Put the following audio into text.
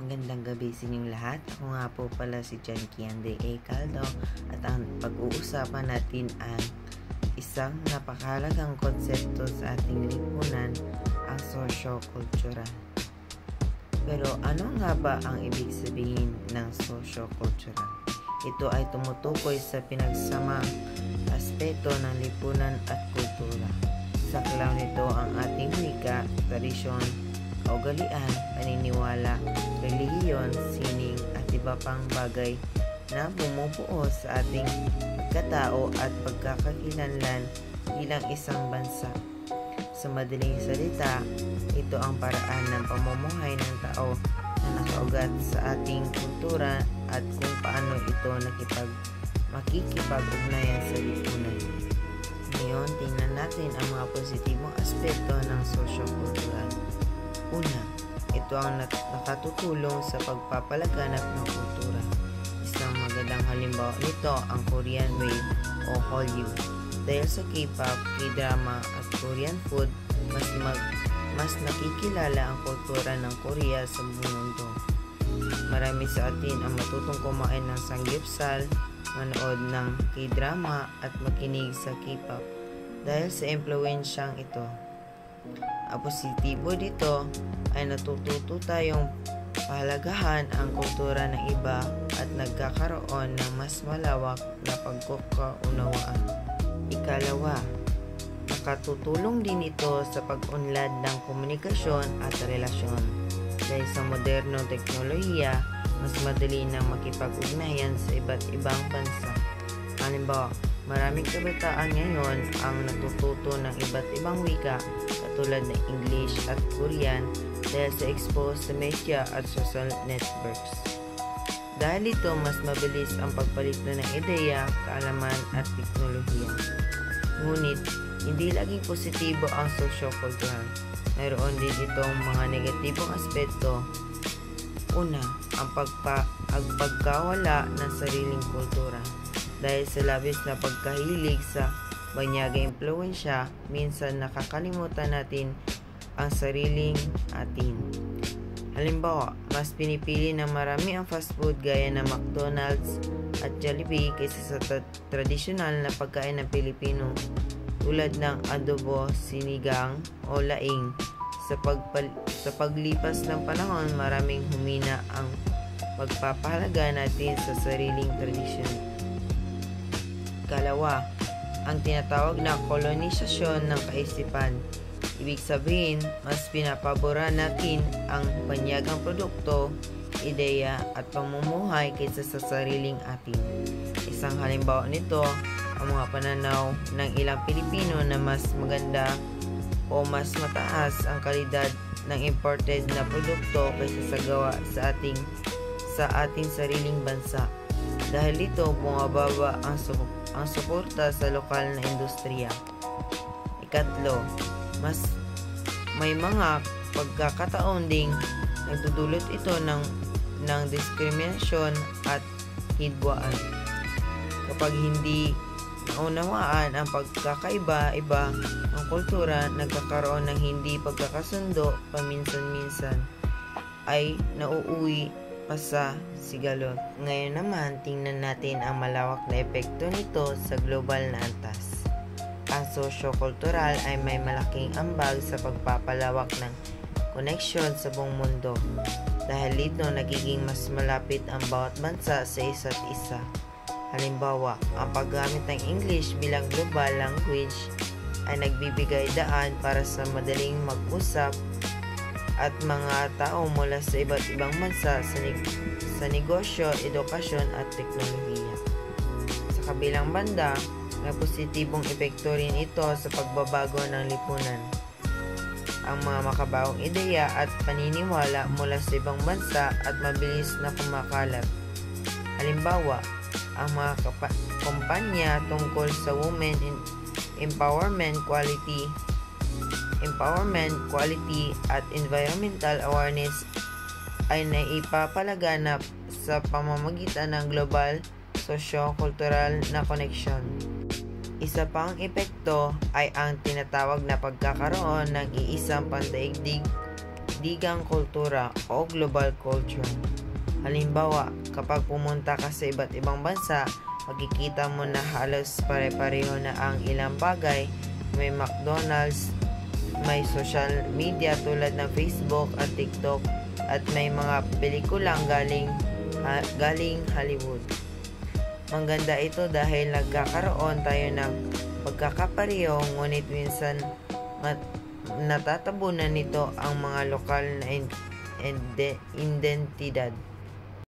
Magandang gabi sa inyong lahat. Ako nga po pala si John Kiande A. Caldo at ang pag-uusapan natin ang isang napakahalagang konsepto sa ating lipunan, ang socio-cultural. Pero ano nga ba ang ibig sabihin ng socio-cultural? Ito ay tumutukoy sa pinagsamang aspeto ng lipunan at kultura. Saklaw nito ang ating wika, tradisyon, kaugalian, paniniwala, relihiyon, sining at iba pang bagay na bumubuo sa ating pagkatao at pagkakakilanlan bilang isang bansa. Sa madaling salita, ito ang paraan ng pamumuhay ng tao na nakaugat sa ating kultura at kung paano ito makikipag-ugnayan sa lipunan. Ngayon, tingnan natin ang mga positibong aspeto ng socio-cultural. Una, ito ang nakatutulong sa pagpapalaganap ng kultura. Isang magandang halimbawa nito ang Korean Wave o Hallyu. Dahil sa K-pop, K-drama at Korean food, mas nakikilala ang kultura ng Korea sa buong mundo. Marami sa atin ang matutong kumain ng samgyeopsal, manood ng K-drama at makinig sa K-pop dahil sa impluwensyang ito. Ang positibo dito ay natututo tayong pahalagahan ang kultura ng iba at nagkakaroon ng mas malawak na pagkakaunawaan. Ikalawa, nakatutulong din ito sa pag-unlad ng komunikasyon at relasyon. Dahil sa modernong teknolohiya, mas madali nang makipag-ugnayan sa iba't ibang bansa. Halimbawa, maraming kabataan ngayon ang natututo ng iba't ibang wika katulad ng English at Korean dahil sa expose sa media at social networks. Dahil ito, mas mabilis ang pagpalitan ng ideya, kaalaman at teknolohiya. Ngunit, hindi laging positibo ang socio-cultural. Mayroon din itong mga negatibong aspeto. Una, ang pagkawala ng sariling kultura. Dahil sa labis na pagkahilig sa banyagang impluwensya, minsan nakakalimutan natin ang sariling atin. Halimbawa, mas pinipili ng marami ang fast food gaya ng McDonald's at Jollibee kaysa sa tradisyonal na pagkain ng Pilipino tulad ng adobo, sinigang o laing. Sa paglipas ng panahon, maraming humina ang pagpapahalaga natin sa sariling tradisyon. Ikalawa, ang tinatawag na kolonisasyon ng kaisipan. Ibig sabihin, mas pinapabora natin ang banyagang produkto, ideya at pamumuhay kaysa sa sariling atin. Isang halimbawa nito, ang mga pananaw ng ilang Pilipino na mas maganda o mas mataas ang kalidad ng imported na produkto kaysa sa gawa sa ating sariling bansa. Dahil dito, bumababa ang suporta sa lokal na industriya. Ikatlo, may mga pagkakataon ding nagdudulot ito ng diskriminasyon at hidwaan. Kapag hindi naunawaan ang pagkakaiba-iba ng kultura, nagkakaroon ng hindi pagkakasundo, paminsan-minsan ay nauuwi pa sa sigalot. Ngayon naman, tingnan natin ang malawak na epekto nito sa global na antas. Ang socio-cultural ay may malaking ambag sa pagpapalawak ng koneksyon sa buong mundo. Dahil dito, nagiging mas malapit ang bawat bansa sa isa't isa. Halimbawa, ang paggamit ng English bilang global language ay nagbibigay daan para sa madaling mag-usap at mga tao mula sa iba't ibang bansa sa negosyo, edukasyon at teknolohiya. Sa kabilang banda, may positibong epekto rin ito sa pagbabago ng lipunan. Ang mga makabagong ideya at paniniwala mula sa ibang bansa at mabilis na kumakalat. Halimbawa, ang mga kumpanya tungkol sa women empowerment, quality at environmental awareness ay naipapalaganap sa pamamagitan ng global socio-cultural na koneksyon. Isa pang epekto ay ang tinatawag na pagkakaroon ng iisang pandaigdig pandaigdigang kultura o global culture. Halimbawa, kapag pumunta ka sa iba't ibang bansa, makikita mo na halos pare-pareho na ang ilang bagay. May McDonald's, may social media tulad ng Facebook at TikTok, at may mga pelikulang galing Hollywood. Maganda ito dahil nagkakaroon tayo ng pagkakapareho, ngunit minsan natatabunan nito ang mga lokal na identidad.